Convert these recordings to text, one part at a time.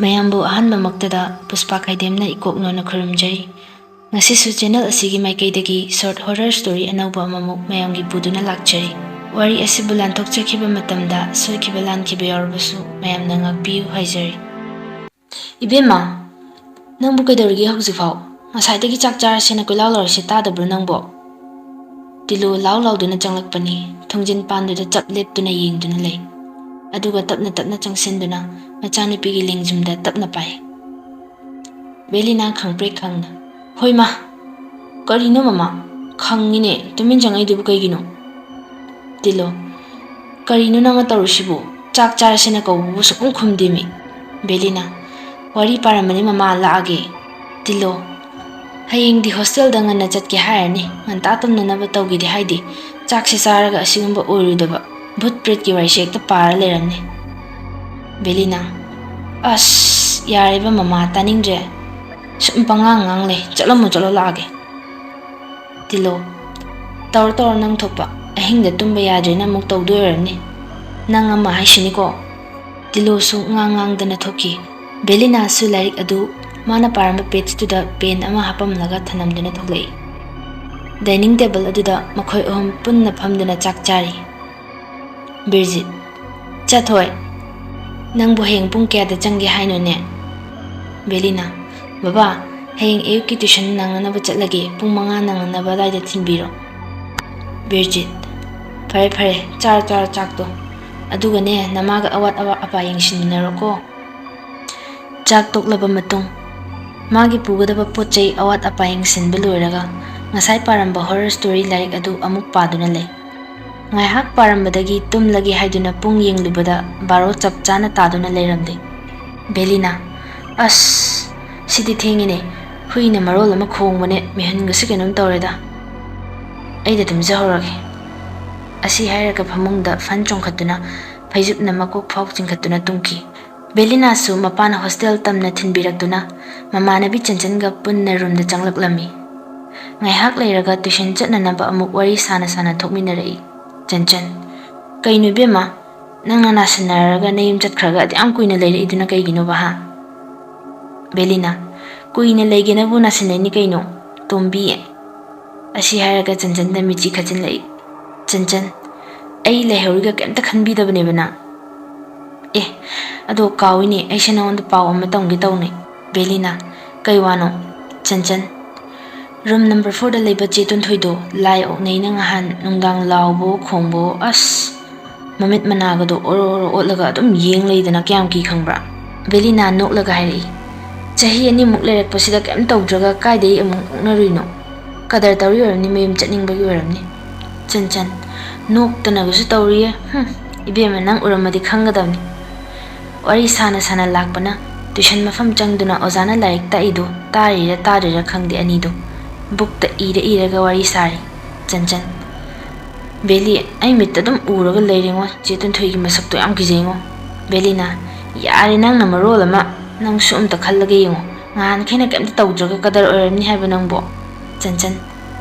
ꯃꯌꯥꯝꯕꯨ ꯑꯍꯥꯟꯕꯃꯛꯇꯗ ꯄꯨꯁꯄꯥ ꯈꯥꯏꯗꯦꯝꯅ ꯏꯀꯣꯛꯅꯣꯅ ꯈꯨꯔꯨꯝꯖꯩ꯫ ꯉꯁꯤꯁꯨ ꯆꯦꯅꯦꯜ ꯑꯁꯤꯒꯤ ꯃꯥꯏꯀꯩꯗꯒꯤ ꯁꯣꯔꯠ ꯍꯣꯔꯔ ꯁ꯭ꯇꯣꯔꯤ ꯑꯅꯧꯕ ꯑꯃꯃꯨꯛ ꯃꯌꯥꯝꯒꯤ ꯄꯨꯗꯨꯅ ꯂꯥꯛꯆꯔꯤ꯫ ꯋꯥꯔꯤ ꯑꯁꯤꯕꯨ ꯂꯥꯟꯊꯣꯛꯆꯈꯤꯕ ꯃꯇꯝꯗ ꯁꯣꯏꯈꯤꯕ ꯂꯥꯟꯈꯤꯕ ꯌꯥꯎꯔꯕꯁꯨ ꯃꯌꯥꯝꯅ ꯉꯥꯛꯄꯤꯌꯨ ꯍꯥꯏꯖꯔꯤ꯫ ꯏꯕꯦꯝꯃ, ꯅꯪꯕꯨ ꯀꯩꯗꯧꯔꯤꯒꯦ ꯍꯧꯖꯤꯛꯐꯥꯎ? ꯉꯁꯥꯏꯗꯒꯤ ꯆꯥꯛ ꯆꯥꯔꯁꯦꯅ ꯀꯣꯏꯂꯥꯎ ꯂꯥꯎꯔꯤꯁꯦ ꯇꯥꯗꯕ꯭ꯔꯣ ꯅꯪꯕꯣ? ꯇꯤꯂꯨ ꯂꯥꯎ ꯂꯥꯎꯗꯨꯅ ꯆꯪꯂꯛꯄꯅꯤ꯫ ꯊꯣꯡꯖꯤꯟ ꯄꯥꯟꯗꯨꯗ ꯆꯞ ꯂꯦꯞꯇꯨꯅ ꯌꯦꯡꯗꯨꯅ ꯂꯩ꯫ ꯑꯗꯨꯒ ꯇꯞꯅ ꯇꯞꯅ ꯆꯪꯁꯤꯟꯗꯨꯅ ꯃꯆꯥꯅꯨꯄꯤꯒꯤ ꯂꯦꯡꯖꯨꯝꯗ ꯇꯞꯅ ꯄꯥꯏ꯫ ꯕꯦꯂꯤꯅꯥ ꯈꯪꯄ꯭ꯔꯦꯛ ꯈꯪꯅ, ꯍꯣꯏ ꯃꯥ, ꯀꯔꯤꯅꯣ ꯃꯃꯥ? ꯈꯪꯉꯤꯅꯦ, ꯇꯨꯃꯤꯟ ꯆꯪꯉꯛꯏꯗꯨꯕꯨ ꯀꯩꯒꯤꯅꯣ? ꯇꯤꯂꯨ, ꯀꯔꯤꯅꯣ ꯅꯪꯅ ꯇꯧꯔꯤꯁꯤꯕꯨ? ꯆꯥꯛ ꯆꯥꯔꯁꯦꯅ ꯀꯧꯕꯕꯨ ꯁꯨꯛꯈꯨꯝ ꯈꯨꯝꯗꯦꯃꯤ꯫ ꯕꯦꯂꯤꯅꯥ, ꯋꯥꯔꯤ ꯄꯥꯔꯝꯕꯅꯤ ꯃꯃꯥ, ꯂꯥꯛꯑꯒꯦ꯫ ꯇꯤꯂꯨ, ꯍꯌꯦꯡꯗꯤ ꯍꯣꯁꯇꯦꯜꯗ ꯉꯟꯅ ꯆꯠꯀꯦ ꯍꯥꯏꯔꯅꯤ, ꯉꯟꯇꯥ ꯇꯨꯝꯅꯅꯕ ꯇꯧꯒꯦꯗꯤ ꯍꯥꯏꯗꯦ꯫ ꯆꯥꯛꯁꯦ ꯆꯥꯔꯒ ꯑꯁꯤꯒꯨꯝꯕ ꯑꯣꯏꯔꯣꯏꯗꯕ ꯚꯨꯠ ꯄ꯭ꯔꯦꯠꯀꯤ ꯋꯥꯔꯤꯁꯦ ꯍꯦꯛꯇ ꯄꯥꯔ ꯂꯩꯔꯝꯅꯤ꯫ ꯕꯦꯂꯤꯅꯥ, ꯑꯁ ꯌꯥꯔꯦꯕ ꯃꯃꯥ, ꯇꯥꯅꯤꯡꯗ꯭ꯔꯦ꯫ ꯁꯨꯝ ꯄꯪꯉꯥꯡ ꯉꯥꯡ ꯂꯩ, ꯆꯠꯂꯝꯃꯣ ꯆꯠꯂꯣ, ꯂꯥꯛꯑꯒꯦ꯫ ꯇꯤꯂꯨ, ꯇꯧꯔꯣ ꯇꯧꯔꯣ ꯅꯪ ꯊꯣꯛꯄ, ꯑꯍꯤꯡꯗ ꯇꯨꯝꯕ ꯌꯥꯗ꯭ꯔꯦꯅ ꯑꯃꯨꯛ ꯇꯧꯗꯣꯏ ꯑꯣꯏꯔꯝꯅꯤ꯫ ꯅꯪ ꯑꯃ ꯍꯥꯏꯁꯤꯅꯤꯀꯣ꯫ ꯇꯤꯂꯨꯁꯨ ꯉꯥꯡꯗꯅ ꯊꯣꯛꯈꯤ꯫ ꯕꯦꯂꯤꯅꯥꯁꯨ ꯂꯥꯏꯔꯤꯛ ꯑꯗꯨ ꯃꯥꯅ ꯄꯥꯔꯝꯕ ꯄꯦꯖꯇꯨꯗ ꯄꯦꯟ ꯑꯃ ꯍꯥꯞꯄꯝꯂꯒ ꯊꯅꯝꯗꯨꯅ ꯊꯣꯛꯂꯛꯏ꯫ ꯗꯥꯏꯅꯤꯡ ꯇꯦꯕꯜ ꯑꯗꯨꯗ ꯃꯈꯣꯏ ꯑꯍꯨꯝ ꯄꯨꯟꯅ ꯐꯝꯗꯨꯅ ꯆꯥꯛ ꯆꯥꯔꯤ꯫ ꯕꯤꯔꯖꯤꯠ, ꯆꯠꯊꯣꯏ, ꯅꯪꯕꯨ ꯍꯌꯦꯡ ꯄꯨꯡ ꯀꯌꯥꯗ ꯆꯪꯒꯦ ꯍꯥꯏꯅꯣꯅꯦ? ꯕꯦꯂꯤꯅꯥ, ꯕꯕꯥ, ꯍꯌꯦꯡ ꯑꯌꯨꯛꯀꯤ ꯇ꯭ꯌꯨꯁꯟ ꯅꯪꯅꯅꯕ ꯆꯠꯂꯒꯦ, ꯄꯨꯡ 5 ꯅꯪꯅꯅꯕ ꯑꯗꯥꯏꯗ ꯊꯤꯟꯕꯤꯔꯣ꯫ ꯕꯤꯔꯖꯤꯠ, ꯐꯔꯦ ꯐꯔꯦ, ꯆꯥꯔꯣ ꯆꯥꯔꯣ ꯆꯥꯛꯇꯣ, ꯑꯗꯨꯒꯅꯦ ꯅꯃꯥꯒ ꯑꯋꯥꯠ ꯑꯄꯥ ꯌꯦꯡꯁꯤꯟꯃꯤꯟꯅꯔꯣꯀꯣ꯫ ꯆꯥꯛ ꯇꯣꯛꯂꯕ ꯃꯇꯨꯡ ꯃꯥꯒꯤ ꯄꯨꯒꯗꯕ ꯄꯣꯠ ꯆꯩ ꯑꯋꯥꯠ ꯑꯄꯥ ꯌꯦꯡꯁꯤꯟꯕ ꯂꯣꯏꯔꯒ ꯉꯁꯥꯏ ꯄꯥꯔꯝꯕ ꯍꯣꯔꯔ ꯁ꯭ꯇꯣꯔꯤ ꯂꯥꯏꯔꯤꯛ ꯑꯗꯨ ꯑꯃꯨꯛ ꯄꯥꯗꯨꯅ ꯂꯩ꯫ ꯉꯥꯏꯍꯥꯛ ꯄꯥꯔꯝꯕꯗꯒꯤ ꯇꯨꯝꯂꯒꯦ ꯍꯥꯏꯗꯨꯅ ꯄꯨꯡ ꯌꯦꯡꯂꯨꯕꯗ 12 ꯆꯞ ꯆꯥꯅ ꯇꯥꯗꯨꯅ ꯂꯩꯔꯝꯂꯦ꯫ ꯕꯦꯂꯤꯅꯥ, ꯑꯁ ꯁꯤꯗꯤ ꯊꯦꯡꯉꯤꯅꯦ, ꯍꯨꯏꯅ ꯃꯔꯣꯜ ꯑꯃ ꯈꯣꯡꯕꯅꯦ, ꯃꯤꯍꯨꯟꯒꯁꯨ ꯀꯩꯅꯣꯝ ꯇꯧꯔꯦꯗ꯫ ꯑꯩꯗ ꯇꯨꯝꯖꯍꯧꯔꯒꯦ꯫ ꯑꯁꯤ ꯍꯥꯏꯔꯒ ꯐꯃꯨꯡꯗ ꯐꯟ ꯆꯣꯡꯈꯠꯇꯨꯅ ꯐꯩꯖꯨꯞꯅ ꯃꯀꯣꯛ ꯐꯥꯎ ꯆꯤꯡꯈꯠꯇꯨꯅ ꯇꯨꯝꯈꯤ꯫ ꯕꯦꯂꯤꯅꯥꯁꯨ ꯃꯄꯥꯅ ꯍꯣꯁꯇꯦꯜ ꯇꯝꯅ ꯊꯤꯟꯕꯤꯔꯛꯇꯨꯅ ꯃꯃꯥꯟꯅꯕꯤ ꯆꯟꯆꯟꯒ ꯄꯨꯟꯅ ꯔꯨꯝꯗ ꯆꯪꯂꯛꯂꯝꯃꯤ꯫ ꯉꯥꯏꯍꯥꯛ ꯂꯩꯔꯒ ꯇ꯭ꯌꯨꯁꯟ ꯆꯠꯅꯅꯕ ꯑꯃꯨꯛ ꯋꯥꯔꯤ ꯁꯥꯅ ꯊꯣꯛꯃꯤꯟꯅꯔꯛꯏ꯫ ꯆꯟꯆꯟ, ꯀꯩꯅꯣ ꯏꯕꯦꯝꯃ, ꯅꯪꯅ ꯅꯥꯁꯤꯟꯅꯔꯒ ꯅꯌꯨꯝ ꯆꯠꯈ꯭ꯔꯒ ꯑꯗꯨꯌꯥꯝ ꯀꯨꯏꯅ ꯂꯩꯔꯛꯏꯗꯨꯅ ꯀꯩꯒꯤꯅꯣꯕ ꯍꯥ? ꯕꯦꯂꯤꯅꯥ, ꯀꯨꯏꯅ ꯂꯩꯒꯦꯅꯕꯨ ꯅꯥꯁꯤꯟꯅꯩꯅꯤ ꯀꯩꯅꯣ, ꯇꯣꯝꯕꯤ꯫ ꯑꯁꯤ ꯍꯥꯏꯔꯒ ꯆꯟꯆꯟꯗ ꯃꯤꯠꯆꯤ ꯈꯠꯆꯤꯜꯂꯛꯏ꯫ ꯆꯟꯆꯟ, ꯑꯩ ꯂꯩꯍꯧꯔꯤꯒ ꯀꯩꯝꯇ ꯈꯟꯕꯤꯗꯕꯅꯦꯕ ꯅꯪ? ꯑꯦ, ꯑꯗꯣ ꯀꯥꯎꯏꯅꯦ, ꯑꯩꯁꯦ ꯅꯉꯣꯟꯗ ꯄꯥꯎ ꯑꯃ ꯇꯝꯒꯦ ꯇꯧꯅꯤ꯫ ꯕꯦꯂꯤꯅꯥ, ꯀꯩ ꯋꯥꯅꯣ? ꯆꯟꯆꯟ, ꯔꯨꯝ ꯅꯝꯕꯔ 4ꯗ ꯂꯩꯕ ꯆꯦ ꯇꯣꯟꯊꯣꯏꯗꯣ ꯂꯥꯏ ꯑꯣꯛꯅꯩꯅ ꯉꯍꯥꯟ ꯅꯨꯡꯗꯥꯡ ꯂꯥꯎꯕꯣ ꯈꯣꯡꯕꯣ, ꯑꯁ ꯃꯃꯤꯠ ꯃꯅꯥꯒꯗꯣ ꯑꯣꯔꯣ ꯑꯣꯔꯣ ꯑꯣꯠꯂꯒ ꯑꯗꯨꯝ ꯌꯦꯡ ꯂꯩꯗꯅ ꯀꯌꯥꯝ ꯀꯤ ꯈꯪꯕ꯭ꯔꯥ? ꯕꯦꯂꯤꯅꯥ ꯅꯣꯛꯂꯒ ꯍꯥꯏꯔꯛꯏ꯫ ꯆꯍꯤ 2 ꯂꯩꯔꯛꯄꯁꯤꯗ ꯀꯩꯝ ꯇꯧꯗ꯭ꯔꯒ ꯀꯥꯏꯗꯒꯤ ꯑꯃꯨꯛ ꯑꯣꯛꯅꯔꯨꯏꯅꯣ? ꯀꯗꯔ ꯇꯧꯔꯤ ꯑꯣꯏꯔꯝꯅꯤ, ꯃꯌꯨꯝ ꯆꯠꯅꯤꯡꯕꯒꯤ ꯑꯣꯏꯔꯝꯅꯤ꯫ ꯆꯟꯆꯟ, ꯅꯣꯛꯇꯅꯒꯁꯨ ꯇꯧꯔꯤꯌꯦ, ꯏꯕꯦꯝꯃ ꯅꯪ ꯎꯔꯝꯃꯗꯤ ꯈꯪꯒꯗꯕꯅꯤ꯫ ꯋꯥꯔꯤ ꯁꯥꯅ ꯂꯥꯛꯄꯅ ꯇ꯭ꯌꯨꯁꯟ ꯃꯐꯝ ꯆꯪꯗꯨꯅ ꯑꯣꯖꯥꯅ ꯂꯥꯏꯔꯤꯛ ꯇꯥꯛꯏꯗꯣ ꯇꯥꯔꯤꯔ ꯇꯥꯗ꯭ꯔꯤꯔ ꯈꯪꯗꯦ ꯑꯅꯤꯗꯣ ꯕꯨꯛꯇ ꯏꯔꯒ ꯋꯥꯔꯤ ꯁꯥꯔꯤ꯫ ꯆꯟꯆꯟ, ꯕꯦꯂꯤ, ꯑꯩ ꯃꯤꯠꯇ ꯑꯗꯨꯝ ꯎꯔꯒ ꯂꯩꯔꯦꯉꯣ, ꯆꯦ ꯇꯣꯟꯊꯣꯏꯒꯤ ꯃꯁꯛꯇꯣ ꯌꯥꯝ ꯀꯤꯖꯩꯉꯣ꯫ ꯕꯦꯂꯤꯅꯥ, ꯌꯥꯔꯦ ꯅꯪꯅ ꯃꯔꯣꯜ ꯑꯃ, ꯅꯪꯁꯨ ꯑꯝꯇ ꯈꯜꯂꯒ ꯌꯦꯡꯉꯣ, ꯉꯍꯥꯟꯈꯩꯅ ꯀꯩꯝꯇ ꯇꯧꯗ꯭ꯔꯒ ꯀꯗꯔ ꯑꯣꯏꯔꯝꯅꯤ ꯍꯥꯏꯕ ꯅꯪꯕꯣ? ꯆꯟꯆꯟ,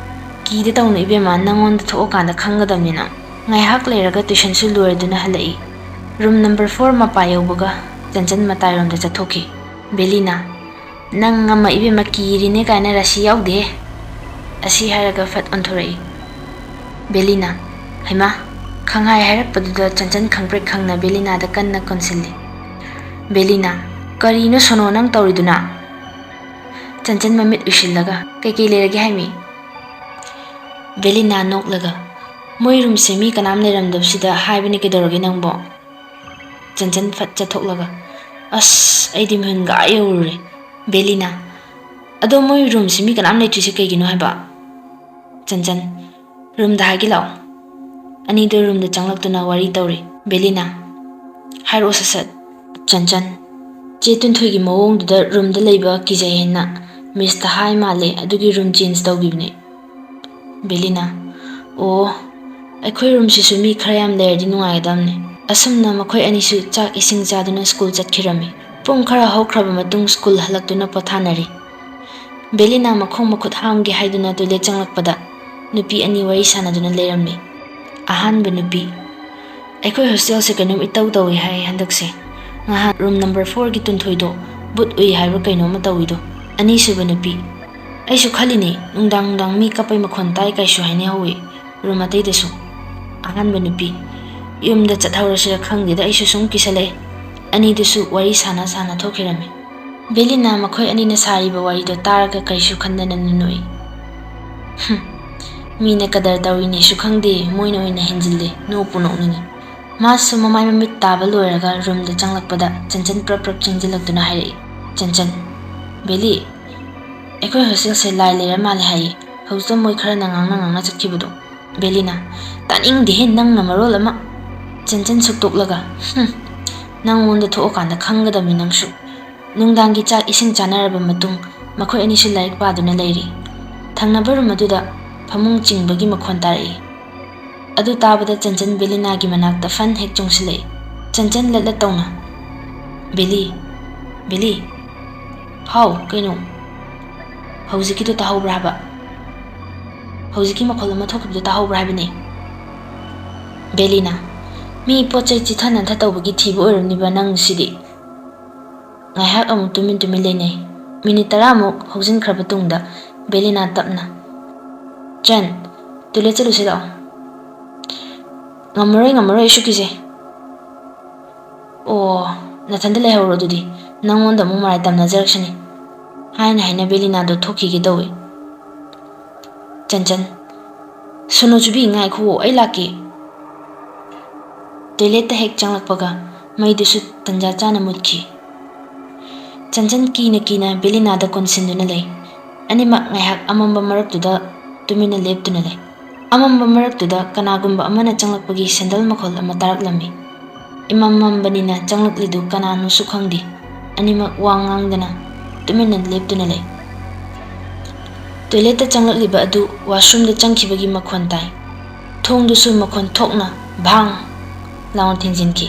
ꯀꯤꯗ ꯇꯧꯅ ꯏꯕꯦꯝꯃ, ꯅꯪꯉꯣꯟꯗ ꯊꯣꯛꯑꯀꯥꯟꯗ ꯈꯪꯒꯗꯕꯅꯤ ꯅꯪ꯫ ꯉꯥꯏꯍꯥꯛ ꯂꯩꯔꯒ ꯇ꯭ꯌꯨꯁꯟꯁꯨ ꯂꯣꯏꯔꯗꯨꯅ ꯍꯜꯂꯛꯏ꯫ ꯔꯨꯝ ꯅꯝꯕꯔ 4 ꯃꯄꯥ ꯌꯧꯕꯒ ꯆꯟꯆꯟ ꯃꯇꯥꯏꯔꯣꯝꯗ ꯆꯠꯊꯣꯛꯈꯤ꯫ ꯕꯦꯂꯤꯅꯥ, ꯅꯪ ꯑꯃ ꯏꯕꯦꯝꯃ, ꯀꯤꯔꯤꯅꯦ ꯀꯥꯏꯅ ꯔꯥꯁꯤ ꯌꯥꯎꯗꯦ꯫ ꯑꯁꯤ ꯍꯥꯏꯔꯒ ꯐꯠ ꯑꯣꯟꯊꯣꯔꯛꯏ꯫ ꯕꯦꯂꯤꯅꯥ, ꯍꯩꯃꯥ, ꯈꯪꯍꯥꯏ ꯍꯥꯏꯔꯛꯄꯗꯨꯗ ꯆꯟꯆꯟ ꯈꯪꯄ꯭ꯔꯦꯛ ꯈꯪꯅ ꯕꯦꯂꯤꯅꯥꯗ ꯀꯟꯅ ꯀꯣꯟꯁꯤꯜꯂꯤ꯫ ꯕꯦꯂꯤꯅꯥ, ꯀꯔꯤꯅꯣ ꯁꯣꯅꯣ ꯅꯪ ꯇꯧꯔꯤꯗꯨꯅ? ꯆꯟꯆꯟ ꯃꯃꯤꯠ ꯎꯏꯁꯤꯜꯂꯒ, ꯀꯩꯀꯩ ꯂꯩꯔꯒꯦ ꯍꯥꯏꯃꯤ? ꯕꯦꯂꯤꯅꯥ ꯅꯣꯛꯂꯒ, ꯃꯣꯏ ꯔꯨꯝꯁꯦ ꯃꯤ ꯀꯅꯥꯝ ꯂꯩꯔꯝꯗꯕꯁꯤꯗ ꯍꯥꯏꯕꯅꯤ ꯀꯩꯗꯧꯔꯒꯦ ꯅꯪꯕꯣ? ꯆꯟꯆꯟ ꯐꯠ ꯆꯠꯊꯣꯛꯂꯒ, ꯑꯁ ꯑꯩꯗꯤ ꯃꯤꯍꯨꯟꯒ ꯑꯥ ꯌꯧꯔꯨꯔꯦ꯫ ꯕꯦꯂꯤꯅꯥ, ꯑꯗꯣ ꯃꯣꯏ ꯔꯨꯝꯁꯤ ꯃꯤ ꯀꯅꯥꯝ ꯂꯩꯇ꯭ꯔꯤꯁꯦ ꯀꯩꯒꯤꯅꯣ ꯍꯥꯏꯕ? ꯆꯟꯆꯟ, ꯔꯨꯝꯗ ꯍꯥꯏꯒꯦ ꯂꯥꯛꯑꯣ꯫ ꯑꯅꯤꯗꯣ ꯔꯨꯝꯗ ꯆꯪꯂꯛꯇꯨꯅ ꯋꯥꯔꯤ ꯇꯧꯔꯤ꯫ ꯕꯦꯂꯤꯅꯥ, ꯍꯥꯏꯔꯛꯑꯣ ꯁꯠ-ꯁꯠ꯫ ꯆꯟꯆꯟ, ꯆꯦ ꯇꯣꯟꯊꯣꯏꯒꯤ ꯃꯑꯣꯡꯗꯨꯗ ꯔꯨꯝꯗ ꯂꯩꯕ ꯀꯤꯖꯩ ꯍꯥꯏꯅ ꯃꯤꯁꯇ ꯍꯥꯏ ꯃꯥꯜꯂꯦ, ꯑꯗꯨꯒꯤ ꯔꯨꯝ ꯆꯦꯟꯖ ꯇꯧꯈꯤꯕꯅꯦ꯫ ꯕꯦꯂꯤꯅꯥ, ꯑꯣ, ꯑꯩꯈꯣꯏ ꯔꯨꯝꯁꯤꯁꯨ ꯃꯤ ꯈꯔ ꯌꯥꯝ ꯂꯩꯔꯗꯤ ꯅꯨꯡꯉꯥꯏꯒꯗꯕꯅꯦ꯫ ꯑꯁꯨꯝꯅ ꯃꯈꯣꯏ ꯑꯅꯤꯁꯨ ꯆꯥꯛ ꯏꯁꯤꯡ ꯆꯥꯗꯨꯅ ꯁ꯭ꯀꯨꯜ ꯆꯠꯈꯤꯔꯝꯃꯤ꯫ ꯄꯨꯡ ꯈꯔ ꯍꯧꯈ꯭ꯔꯕ ꯃꯇꯨꯡ ꯁ꯭ꯀꯨꯜ ꯍꯜꯂꯛꯇꯨꯅ ꯄꯣꯊꯥꯅꯔꯤ꯫ ꯕꯦꯂꯤꯅꯥ ꯃꯈꯣꯡ ꯃꯈꯨꯠ ꯍꯥꯝꯒꯦ ꯍꯥꯏꯗꯨꯅ ꯇꯣꯏꯂꯦꯠ ꯆꯪꯂꯛꯄꯗ ꯅꯨꯄꯤ ꯑꯅꯤ ꯋꯥꯔꯤ ꯁꯥꯅꯗꯨꯅ ꯂꯩꯔꯝꯃꯤ꯫ ꯑꯍꯥꯟꯕ ꯅꯨꯄꯤ, ꯑꯩꯈꯣꯏ ꯍꯣꯁꯇꯦꯜꯁꯦ ꯀꯩꯅꯣꯝ ꯏꯇꯧ ꯇꯧꯏ ꯍꯥꯏ ꯍꯟꯗꯛꯁꯦ, ngahan room number 4 gi tunthoido but ui haiba kainoma tawido ani suba nupi aisu khalini nungdang mi kapai makhon tai kaisu haine hawi room atai desu ahanba nupi yumda chathaurasira khangdida aisu sum kisale ani desu wari sana thokirame Belina makhoi ani na sari ba wari do taraga kaisu khandana nunoi mina kadar tawini su khangde moina oina henjille no puno ningi masu mamai mamit taba loiraga room da changlakpada chanchan prap changjilakduna hairi chanchan Beli ekoi hostel se lai lera male hai hausa moi khara nangangna chakhibudo Belina taning de nang namarol ama chanchan suktoklaga nang wonda tho kanda khangada mi nangsu nungdangi chak ising chanaraba matung makhoi ani su laik paduna leiri thangnabar maduda phamung chingbagi makhon tarai adu tabada chanchan Belina gi manakta fan hek chungsile chanchan latla tawna Beli how kaino hawziki to tahobra haba hawziki makhol ma thokibdo tahobra habine Belina mi pochai chithana tha tawbagi thibo oramni ba nang sidi ngaihak amu tumin lene minute 30 muk hawjin khraba tungda Belina tapna Chan tule chalu se lao ngamroi shukise oh nathanda le hawro dudi nangonda mu marai tamna jarakshani haina Belina do thoki gi dawi chanchan sono chubi ngai kho ai laki toilet ta hek changlakpaga mai dusu tanja chana mutki chanchan kina Belina da konsinduna lei animak ngaihak amamba maraktuda tumina leptuna lei amamba maraktuda kanagumba amana changlakpagi sandal makhol ama taraklammi imamambanina changlaklidu kananu su khangdi animak wangangdana tumina leptuna lei toilet ta changlakliba adu washroom da changkhibagi makhon tai thong dusu makhon thokna bhang lawn thingjinki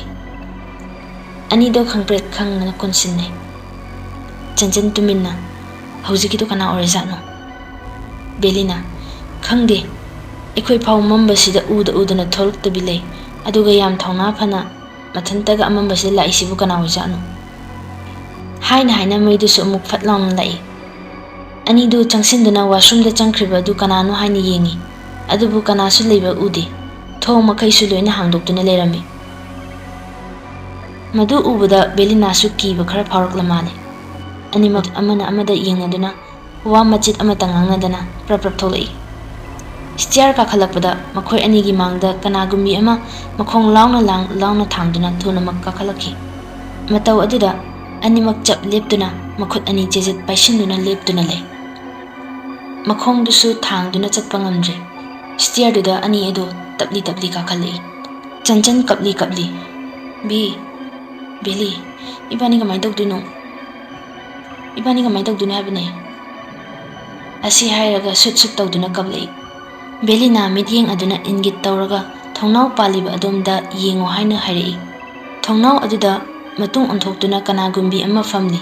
ani do khangpret khangna konsinne chanchan tumina hawziki to kana orizano Belina khangde ekhoi phau mamba sida udana tholuk to bilei aduga yam thongna phana mathantaga amamba sida lai sibu kana orizano haina mai dusu amuk phatlawn lai ani do changsinduna washroom da changkhriba du kananu haini yengi adubu kanasu leiba ude thong makai su loina hangdoktuna lerami madu ubada Belina su kiba khara phauraklamane animak amada yengaduna wa machit amata ngangadana prap tholai stair ka khalakpada makhoi ani gi mangda kanagumi ama makhong launa thangduna thuna makka khalaki mataw aduda animak chap leptuna makhut ani chejit paisinduna leptuna lei makhong dusu thangduna chatpa ngamdre stair duda ani edo tapli ka khalai chanchan kapli Beli ibani ga mai dogduno habne asi hairaga sut tawduna kablei Belina midyeng aduna ingit tawraga thongnau paliba adomda yengo haina hairei thongnau aduda matung onthokduna kanagumbi ama famli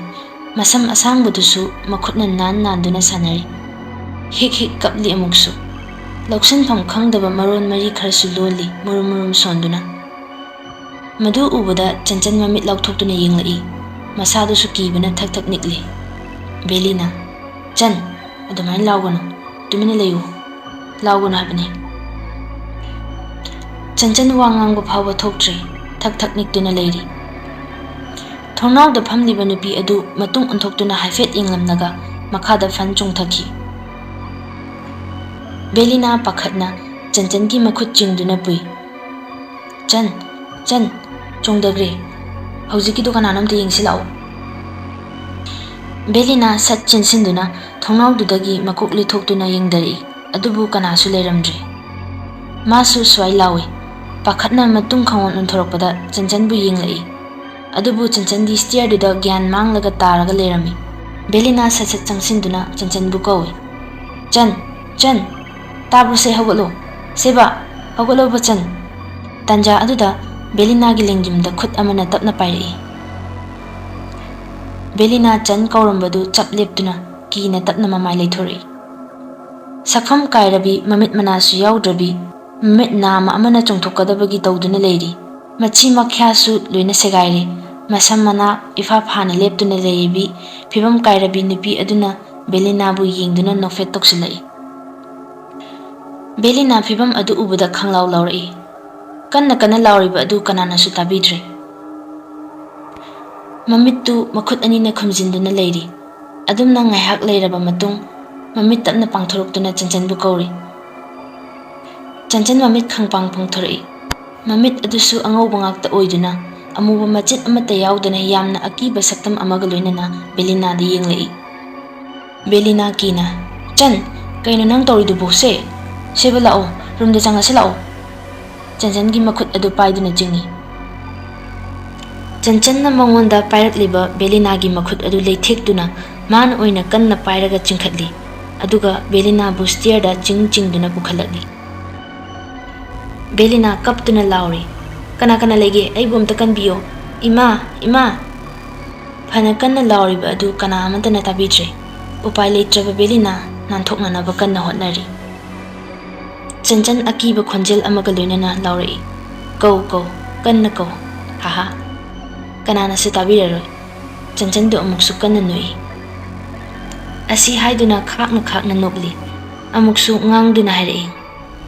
masam asangbudusu makhutna nan duna sanari hik kapli amuksu loksan pham khangdaba maron mari kharsu loli murum sonduna madu ubada chanchan mamit laukthokduna yenglai masadusu kibana thak nikli Belina Chan adumai lawgano tumina leyu lawgano habne chanchan wangangba phawba thoktre thak niktuna leiri thongnau da phamliba nupi adu matung onthokduna haifet inglamnaga makhada fan chungthaki Belina pakhatna chanchan gi makhut chingduna pui Chan chongdagre hawziki do kananam te yingsilao Belina sat chinsinduna thongnau dudagi makukli thokduna yengdari adubu kanasu leramdre masu swai lawi pakhatna matung khawon unthorakpada chanchan bu yenglai adubu chanchan di stair duda gyan manglaga taraga lerami Belina sat changsinduna chanchan bu kawi Chan tabu se hawalo seba hawalo bachan tanja aduda Belina gi lengjumda khut amana tapna pairi Belina Chan kaurambadu chap leptuna kina tapna mamai leithori sakham kairabi mamit manasu yaudраbi mamit nama amana chongthokadabagi tawduna leiri machi makhya su loina segaire Masam manak ifa phana leptuna leibi phibam kairabi nupi aduna Belina bu yengduna nofet toksilai. Belina phibam adu ubada khanglaw lawrai. Kanna lawriba adu kanana su tabidre. Mamittu makhut anina khumjinduna leiri. Adumna ngaihak leiraba matung mamit tapna pangthorukduna Chanchan bu kauri. Chanchan mamit khangpang pangthorai. Mamit adusu angauba ngakta oiduna amuba machit amata yauduna yamna akiba saktam amaga loinana Belina da yenglai. Belina kina, Chan, kaino nang toridubu se. Seba lao, rumda changase lao. Chanchan gi makhut adu paiduna jingi. Chanchan na mangonda pairakliba Belina gi makhut adu leithekduna man oina kanna pairaga chingkhatli. Aduga Belina bu steer da chingduna pukhalakli. Belina kaptuna lauri. Kana lege ai bom takan biyo. Ima. Phana kanna lauri ba adu kana amantana tabidre. Upai leitraba Belina nanthoknanaba kanna hotnari. Chanchan akiba khonjel amaga loinana laurai. Go, kanna ko. Haha. Kanana se tabiraroi. Chanchan do amuksu kanna nui. Asi haiduna khakna nokli. Amuksu ngangduna hairi.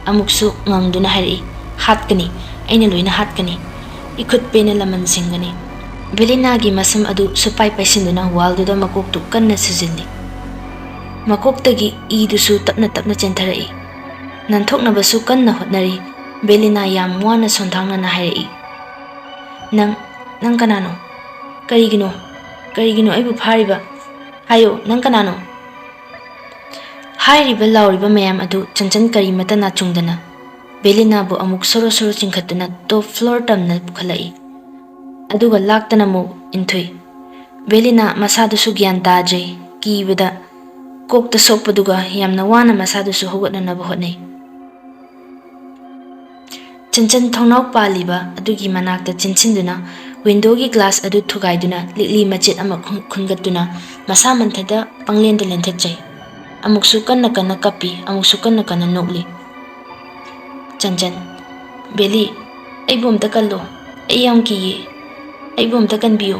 Amuksu ngangduna hairi. Hatkani. Aina loina hatkani. Ikut pena laman singani. Belina gi masam adu supai paisinduna walduda makoktu kanna sujilli. Makoktagi idusu tapna chentharai. Nanthoknabasu kanna hotnari. Belina yam wana sonthangna hairi. Nang kanano? Karigino aibu phariba. Hayo, nang kanano? Hairiba lauriba mayam adu Chanchan kari mata na chungdana. Belina bu amuk soro chingkhatuna top floor tamna pukhalai. Aduga laktana mu inthui. Belina masadusu gyan tajai. Kibada kokta sokpaduga yamna wana masadusu hogatnanaba hotnai. Chanchan thongnau paliba adugi manakta chinsinduna window gi glass adu thugaiduna likli machit ama khungatuna masa manthada panglenda lenthetjai. Amuksu kanna kapi amuksu kanna nokli. Chanchan, Beli, ai bom takallo, ai yam kiye, ai bom takan biyo.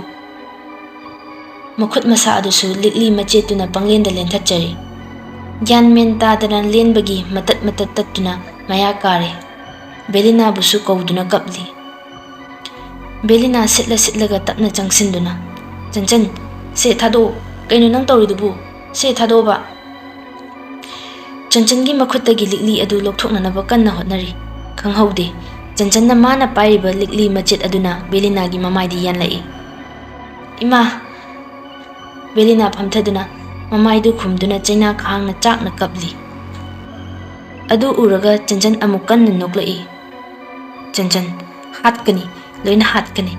Makhut masa adusu likli machetuna panglenda lenthatjari. Gyan men tadana lenbagi matat tattuna maya kare. Belina busu kauduna kapli. Belina sitlaga tapna changsinduna. Chanchan, se thado, kaino nang toridubu, se thado ba. Chanchan gi makhutagi likli adu lokthoknanaba kanna hotnari. Khanghaude, Chanchan na mana pairiba likli machit aduna Belina gi mamaidi yanlai. Ima, Belina phamthaduna mamaidu khumduna chaina khangna chakna kapli. Adu uraga Chanchan amuk kanna noklai. Chanchan, hatkani, loina hatkani.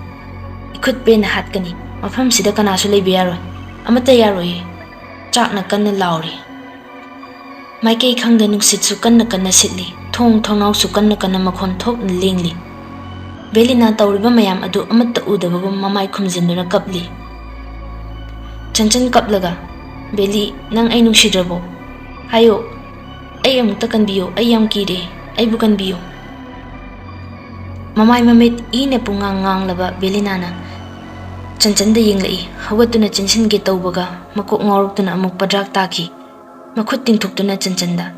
Ikut pena hatkani. Mafam sida kanasu leibe yaroi. Amata yaroi. Chakna kanna lauri. Maikei khangda nuksitsu kanna sitli. Thongnau su kanna makhon thokna lengli. Belina tawriba mayam adu amata udababu mamai khumjinduna kapli. Chanchan kaplaga. Beli, nang ai nungsidrabo. Hayo, ai amukta kanbiyo, ai yam kire, ai bukan biyo. Mamai mamit ine pungang laba Belina na. Chanchan da yenglai, hagatuna Chanchan ge tawbaga, makok ngawruktuna amuk padrak taki. Makhut tingthuktuna Chanchan da.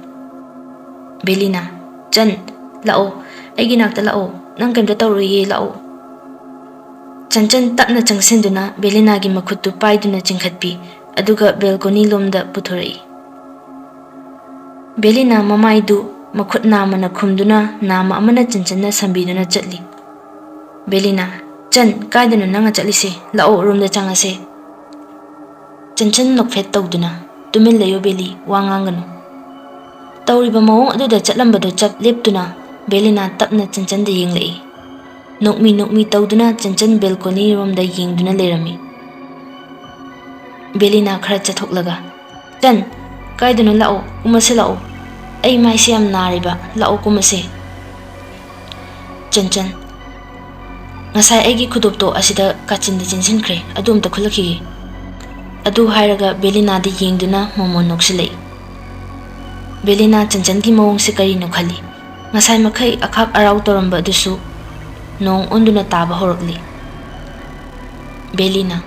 Belina, Chan, lao, ai ginakta lao, nang kaimta tawruye lao. Chanchan tapna changsinduna Belina gi makhuttu paiduna chingkhatpi, aduga balcony lomda puthorai. Belina mamaidu makhut namana khumduna nama amana Chanchanna sambiduna chatli. Belina, Chan, kaidana nanga chatlise, lao roomda changase. Chanchan nokphet tawduna, tumil layo Beli, wanganganu. Tawriba mawong aduda chatlambado chap leptuna, Belina tapna Chanchan da yenglai. Nokmi tawduna Chanchan balcony romda yengduna lerami. Belina khara chathoklaga. Chan, kaidana lao, umase lao. Ai mai siam nariba, lao kumase. Chanchan, ngasai aigi khudopto asida kachinda chinsinkre, adu amta khulakhi. Adu hairaga Belina di yengduna momon noksilai. Belina Chanchan gi mawong se karino khali. Ngasai makhai akhak arau toramba adusu nong onduna taba horakli. ꯕꯦꯂꯤꯅ: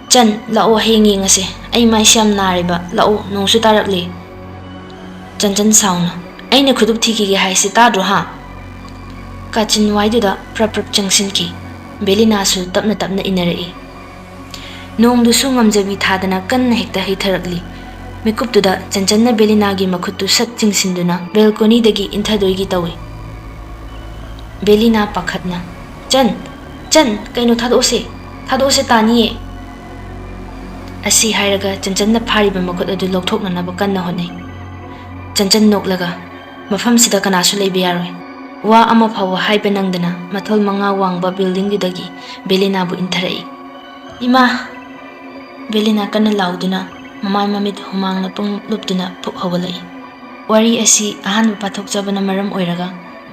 "ꯆꯟ, ꯂꯥꯛꯑꯣ ꯍꯌꯦꯡ ꯌꯦꯡꯉꯁꯦ꯫ ꯑꯩ ꯃꯥꯏꯁꯦ ꯌꯥꯝ ꯅꯥꯔꯦꯕ, ꯂꯥꯛꯑꯣ, ꯅꯣꯡꯁꯨ ꯇꯥꯔꯛꯂꯦ." ꯆꯟꯆꯟ ꯁꯥꯎꯅ: "ꯑꯩꯅ ꯈꯨꯗꯨꯞ ꯊꯤꯈꯤꯒꯦ ꯍꯥꯏꯁꯤ ꯇꯥꯗ꯭ꯔꯣ ꯍꯥ?" ꯀꯥꯆꯤꯟ ꯋꯥꯏꯗꯨꯗ ꯄ꯭ꯔꯞ ꯄ꯭ꯔꯞ ꯆꯪꯁꯤꯟꯈꯤ꯫ ꯕꯦꯂꯤꯅꯥꯁꯨ ꯇꯞꯅ ꯇꯞꯅ ꯏꯟꯅꯔꯛꯏ꯫ ꯅꯣꯡꯗꯨꯁꯨ ꯉꯝꯖꯕꯤ ꯊꯥꯗꯅ ꯀꯟꯅ ꯍꯦꯛꯇ ꯍꯩꯊꯔꯛꯂꯤ꯫ ꯃꯤꯀꯨꯞꯇꯨꯗ ꯆꯟꯆꯟꯅ ꯕꯦꯂꯤꯅꯥꯒꯤ ꯃꯈꯨꯠꯇꯨ ꯁꯠ ꯆꯤꯡꯁꯤꯟꯗꯨꯅ ꯕꯦꯜꯀꯣꯅꯤꯗꯒꯤ ꯏꯟꯊꯗꯣꯏꯒꯤ ꯇꯧꯏ꯫ ꯕꯦꯂꯤꯅꯥ ꯄꯥꯈꯠꯅ: "ꯆꯟ, ꯆꯟ, ꯀꯩꯅꯣ ꯊꯥꯗꯣꯛꯑꯣꯁꯦ, ꯊꯥꯗꯣꯛꯑꯣꯁꯦ, ꯇꯥꯅꯤꯌꯦ." ꯑꯁꯤ ꯍꯥꯏꯔꯒ ꯆꯟꯆꯟꯅ ꯐꯥꯔꯤꯕ ꯃꯈꯨꯠ ꯑꯗꯨ ꯂꯧꯊꯣꯛꯅꯅꯕ ꯀꯟꯅ ꯍꯣꯠꯅꯩ꯫ ꯆꯟꯆꯟ ꯅꯣꯛꯂꯒ: "ꯃꯐꯝꯁꯤꯗ ꯀꯅꯥꯁꯨ ꯂꯩꯕ ꯌꯥꯔꯣꯏ." ꯋꯥ ꯑꯃ ꯐꯥꯎꯕ ꯍꯥꯏꯕ ꯅꯪꯗꯅ ꯃꯊꯣꯜ 5 ꯋꯥꯡꯕ ꯕꯤꯜꯗꯤꯡꯗꯨꯗꯒꯤ ꯕꯦꯂꯤꯅꯥꯕꯨ ꯏꯟꯊꯔꯛꯏ꯫ "ꯏꯃꯥ!" ꯕꯦꯂꯤꯅꯥ ꯀꯟꯅ ꯂꯥꯎꯗꯨꯅ ꯃꯃꯥꯏ ꯃꯃꯤꯠ ꯍꯨꯃꯥꯡꯅ ꯄꯨꯡ ꯂꯨꯞꯇꯨꯅ ꯐꯨꯛ ꯍꯧꯒꯠꯂꯛꯏ꯫ ꯋꯥꯔꯤ ꯑꯁꯤ ꯑꯍꯥꯟꯕ ꯄꯥꯊꯣꯛꯆꯕꯅ ꯃꯔꯝ ꯑꯣꯏꯔꯒ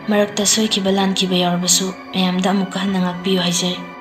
ꯃꯔꯛꯇ ꯁꯣꯏꯈꯤꯕ ꯂꯥꯟꯈꯤꯕ ꯌꯥꯎꯔꯕꯁꯨ ꯃꯌꯥꯝꯗ ꯑꯃꯨꯛꯀ ꯍꯟꯅ ꯉꯥꯛꯄꯤꯌꯨ ꯍꯥꯏꯖꯔꯤ꯫